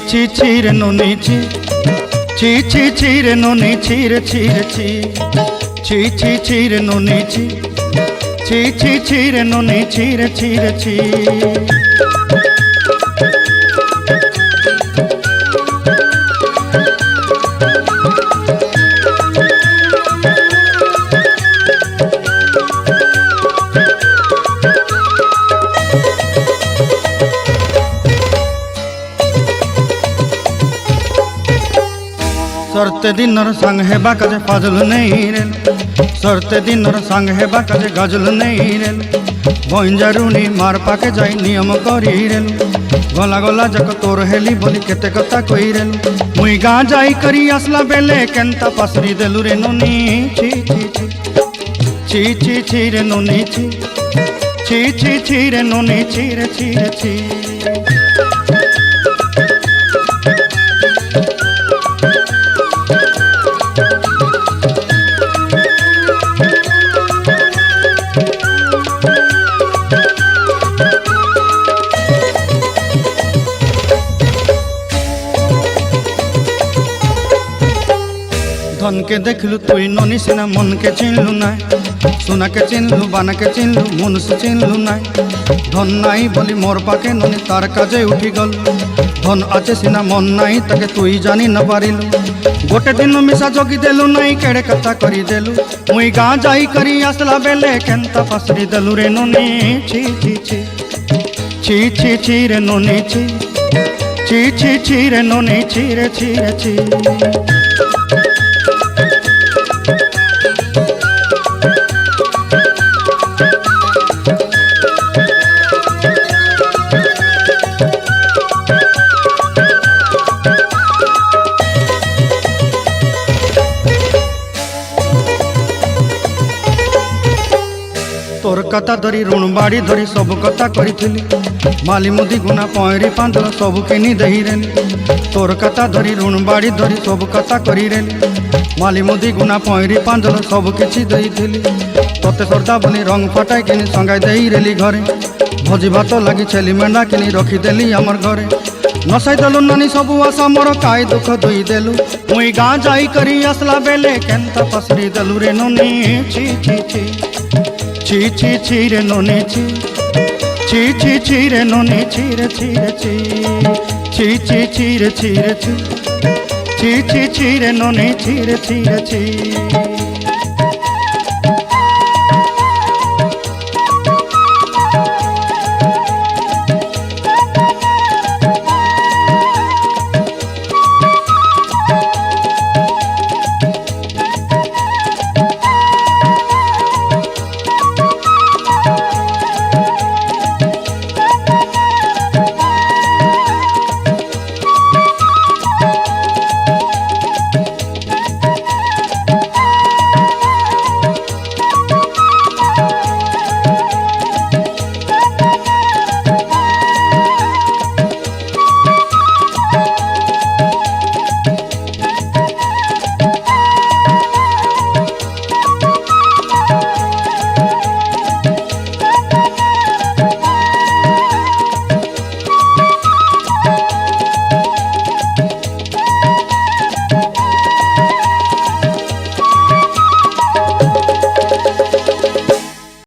ছি ছি রে ননি ছি ছি ছি ছি রে ননি ছি রে ছি রে ছি ছি ছি ছি রে ননি ছি ছি ছি ছি রে ননি ছি রে ছি রে ছি। सरते दिनर संग हेबा काजे फाजल नहीं रेल सरते दिनर संग हेबा काजे गजल नहीं रेल बंजारुनी मार पाके जाई नियम करी रेल गला गला जक तोर हेली बोली केते कथा कई रेल मुई गाँ जाई करी आसला बेले केंता पासरी देलु रे नोनी छी छी छी छी छी छी रे नोनी छी छी छी छी रे नोनी छी रे छी रे छी। धन के देखलु तुई ननी सिना मन के चिन्हलु ना सोना के चिन्हलु बाना के चिन्हलु मनुष्य चिन्हलु ना धन नाई बोली मोर पाके ननी तार काजे उठी गल धन आचे सिना मन नाई ताके तुई जानी न पारिलु गोटे दिन मिसा जोगी देलु नाई केड़े कथा करी देलु मुई गाँ जाई करी आसला बेले केंता पासरी देलु रे ननी छी छी छी छी छी छी रे ननी छी छी छी छी रे ननी छी रे छी रे छी। तोर कथा धरी ऋण बाड़ी धरी सब कथा करी माली मुदी गुना पहरी पांदल सब किनी दही रेली तोर कथा धरी ऋण बाड़ी धरी सब कथा करी रेली माली मुदी गुना पहरी पांदल सब किछि दही तोते सरदा बोली रंग फटाई किनी संगाई दही रेली घरे भोजी भात लगी छेली मेंढा किनी रखी देली हमर घरे नसाई देलु नानी सब आशा मोर काय दुख दुई देलु मुई गाँ जाई करी आसला बेले केंता पसरी देलु रे ननी छी छी छी छी छी छी रे ननी छी छी छी छी रे ननी छी रे छी रे छी छी छी छी रे छी रे छी छी छी छी रे ननी छी रे छी रे छी।